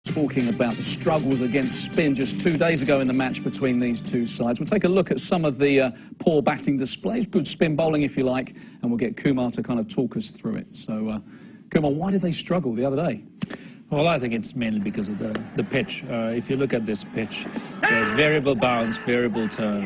Talking about the struggles against spin just 2 days ago in the match between these two sides. We'll take a look at some of the poor batting displays, good spin bowling if you like, and we'll get Kumar to kind of talk us through it. So, Kumar, why did they struggle the other day? Well, I think it's mainly because of the pitch. If you look at this pitch, there's variable bounce, variable turn,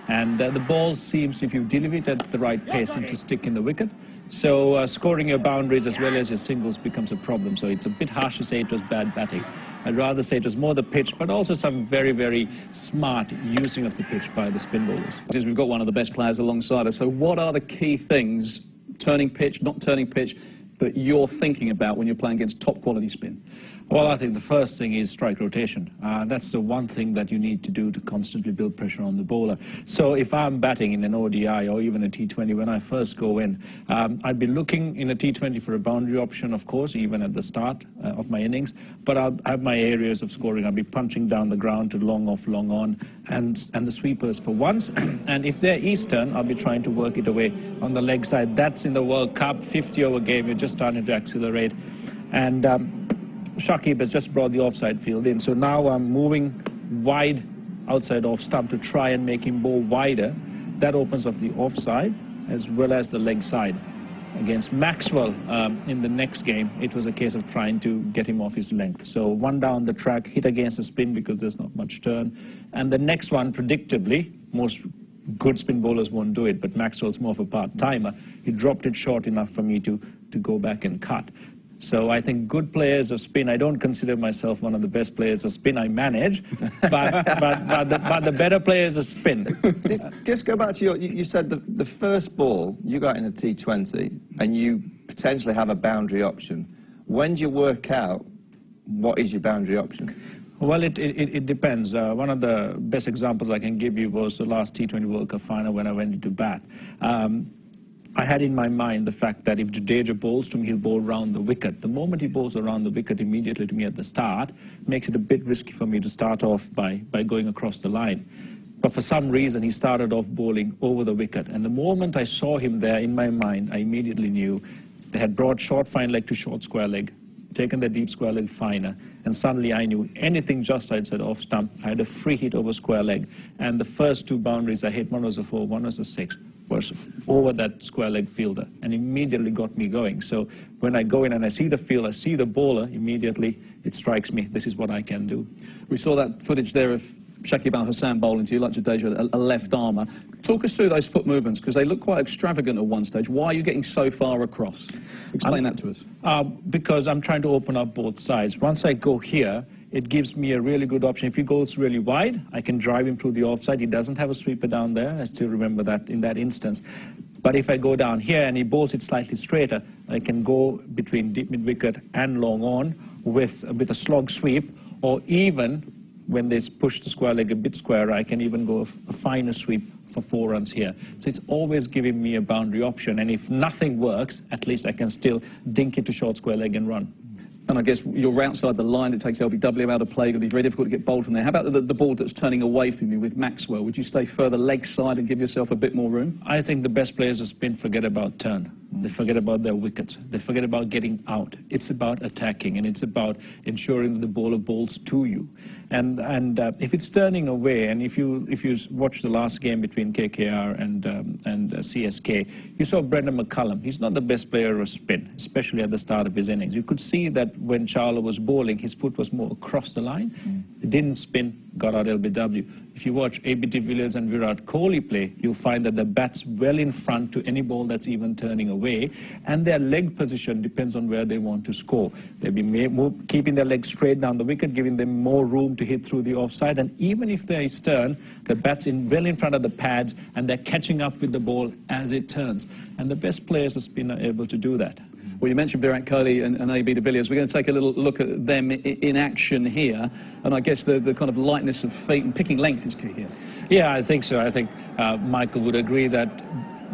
and the ball seems, if you deliver it at the right pace, seems to stick in the wicket. So scoring your boundaries as well as your singles becomes a problem. So it's a bit harsh to say it was bad batting. I'd rather say it was more the pitch, but also some very, very smart using of the pitch by the spin bowlers. We've got one of the best players alongside us. So what are the key things, turning pitch, not turning pitch, that you're thinking about when you're playing against top quality spin? Well, I think the first thing is strike rotation. That's the one thing that you need to do to constantly build pressure on the bowler. So if I'm batting in an ODI or even a T20, when I first go in, I'd be looking in a T20 for a boundary option, of course, even at the start of my innings. But I'll have my areas of scoring. I'll be punching down the ground to long off, long on, and the sweepers for once. And if they're Eastern, I'll be trying to work it away on the leg side. That's in the World Cup, 50-over game. You're just starting to accelerate. And Shakib has just brought the offside field in, so now I'm moving wide outside off stump to try and make him bowl wider. That opens up the offside as well as the leg side. Against Maxwell in the next game, it was a case of trying to get him off his length. So one down the track, hit against the spin because there's not much turn. And the next one, predictably, most good spin bowlers won't do it, but Maxwell's more of a part-timer. He dropped it short enough for me to go back and cut. So I think good players of spin, I don't consider myself one of the best players of spin I manage, but the better players of spin. Just go back to you said the first ball you got in a T20 and you potentially have a boundary option. When do you work out what is your boundary option? Well, it depends. One of the best examples I can give you was the last T20 World Cup final when I went into bat. I had in my mind the fact that if Jadeja bowls to me, he'll bowl round the wicket. The moment he bowls around the wicket immediately to me at the start, makes it a bit risky for me to start off by going across the line. But for some reason, he started off bowling over the wicket. And the moment I saw him there, in my mind, I immediately knew they had brought short fine leg to short square leg, taken the deep square leg finer, and suddenly I knew anything just outside off stump, I had a free hit over square leg. And the first two boundaries I hit, one was a 4, one was a 6. Was over that square leg fielder and immediately got me going. So when I go in and I see the field, I see the bowler, immediately it strikes me, this is what I can do. We saw that footage there of Shakib Al-Hassan bowling to you, like Jadeja, a left armour. Talk us through those foot movements, because they look quite extravagant at one stage. Why are you getting so far across? Explain that to us. Because I'm trying to open up both sides. Once I go here, it gives me a really good option. If he goes really wide, I can drive him through the offside. He doesn't have a sweeper down there. I still remember that in that instance. But if I go down here and he bowls it slightly straighter, I can go between deep mid-wicket and long on with a slog sweep, or even when they push the square leg a bit squarer, I can even go a finer sweep for 4 runs here. So it's always giving me a boundary option. And if nothing works, at least I can still dink it to short square leg and run. And I guess you're outside the line, it takes LBW out of play, going to be very difficult to get bowled from there. How about the ball that's turning away from you with Maxwell? Would you stay further leg side and give yourself a bit more room? I think the best players of spin forget about turn. They forget about their wickets. They forget about getting out. It's about attacking, and it's about ensuring that the bowler bowls to you. And if it's turning away, and if you watch the last game between KKR and CSK, you saw Brendan McCullum. He's not the best player of spin, especially at the start of his innings. You could see that when Charla was bowling, his foot was more across the line. It didn't spin, got out LBW. If you watch A.B. de Villiers and Virat Kohli play, you'll find that the bat's well in front to any ball that's even turning away, and their leg position depends on where they want to score. They'll be keeping their legs straight down the wicket, giving them more room to hit through the offside, and even if they're stern, the bat's well in front of the pads, and they're catching up with the ball as it turns. And the best players of spin are able to do that. Well, you mentioned Virat Kohli and A.B. de Villiers. We're going to take a little look at them in action here. And I guess the kind of lightness of feet and picking length is key here. Yeah, I think so. I think Michael would agree that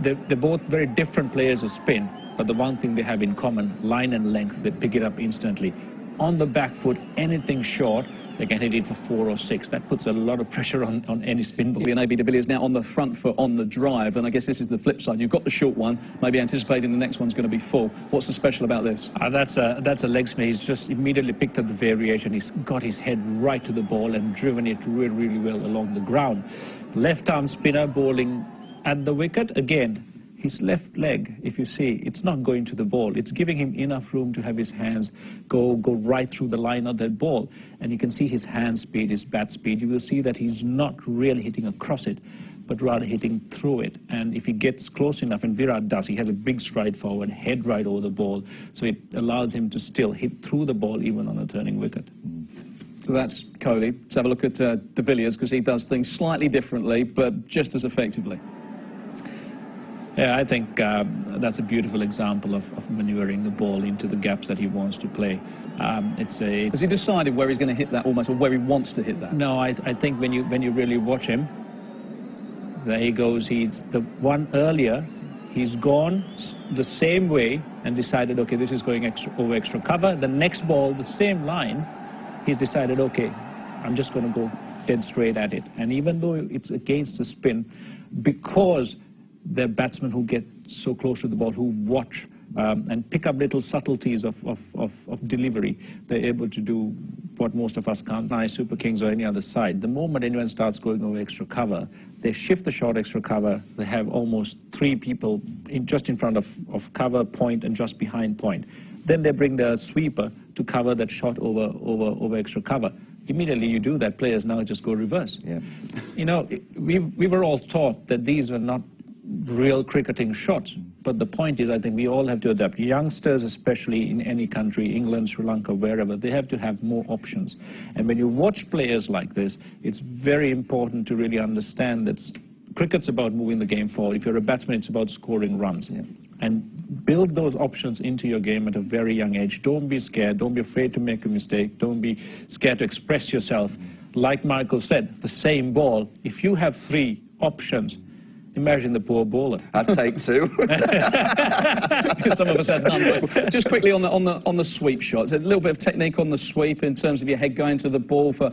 they're both very different players of spin. But the one thing they have in common, line and length, they pick it up instantly. on the back foot, anything short, they can hit it for 4 or 6. That puts a lot of pressure on any spin ball. And AB de Villiers now on the front foot on the drive, and I guess this is the flip side. You've got the short one, maybe anticipating the next one's going to be full. What's so special about this? That's a leg spin. He's just immediately picked up the variation. He's got his head right to the ball and driven it really, really well along the ground. Left arm spinner bowling at the wicket. Again, his left leg, if you see, it's not going to the ball. It's giving him enough room to have his hands go right through the line of that ball. And you can see his hand speed, his bat speed. You will see that he's not really hitting across it, but rather hitting through it. And if he gets close enough, and Virat does, he has a big stride forward, head right over the ball, so it allows him to still hit through the ball even on a turning wicket. So that's Kohli. Let's have a look at de Villiers, because he does things slightly differently, but just as effectively. Yeah, I think that's a beautiful example of maneuvering the ball into the gaps that he wants to play. Has he decided where he's going to hit that almost, or where he wants to hit that? No, I think when you really watch him, there he goes. He's the one earlier. He's gone the same way and decided, okay, this is going over extra cover. The next ball, the same line, he's decided, okay, I'm just going to go dead straight at it. And even though it's against the spin, because they're batsmen who get so close to the ball, who watch and pick up little subtleties of delivery, they're able to do what most of us can't. Super Kings or any other side, the moment anyone starts going over extra cover, they shift the short extra cover. They have almost 3 people just in front of cover, point, and just behind point. Then they bring the sweeper to cover that shot over extra cover. Immediately you do that, players now just go reverse. Yeah. You know, we were all taught that these were not real cricketing shots, but the point is, I think we all have to adapt. Youngsters, especially in any country, England, Sri Lanka, wherever, they have to have more options. And when you watch players like this, it's very important to really understand that cricket's about moving the game forward. If you're a batsman, it's about scoring runs. Yeah. And build those options into your game at a very young age. Don't be scared. Don't be afraid to make a mistake. Don't be scared to express yourself. Like Michael said, the same ball, if you have 3 options, imagine the poor bowler. I'd take 2. Some of us have none. Just quickly on the sweep shots, a little bit of technique on the sweep in terms of your head going to the ball for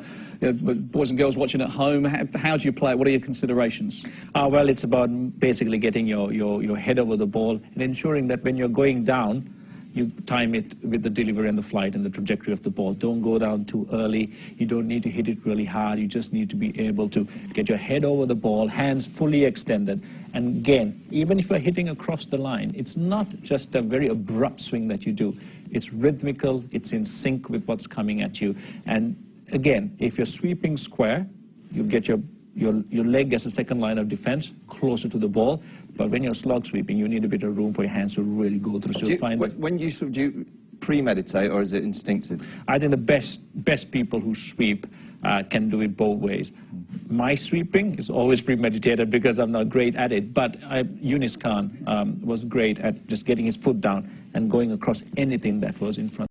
boys and girls watching at home. How do you play it? What are your considerations? Well, it's about basically getting your head over the ball and ensuring that when you're going down, you time it with the delivery and the flight and the trajectory of the ball. Don't go down too early. You don't need to hit it really hard. You just need to be able to get your head over the ball, hands fully extended. And again, even if you're hitting across the line, it's not just a very abrupt swing that you do. It's rhythmical. It's in sync with what's coming at you. And again, if you're sweeping square, you get your leg as a second line of defense closer to the ball, but when you're slog sweeping, you need a bit of room for your hands to really go through. So Do you premeditate, or is it instinctive? I think the best people who sweep can do it both ways. My sweeping is always premeditated because I'm not great at it, but Yunus Khan was great at just getting his foot down and going across anything that was in front.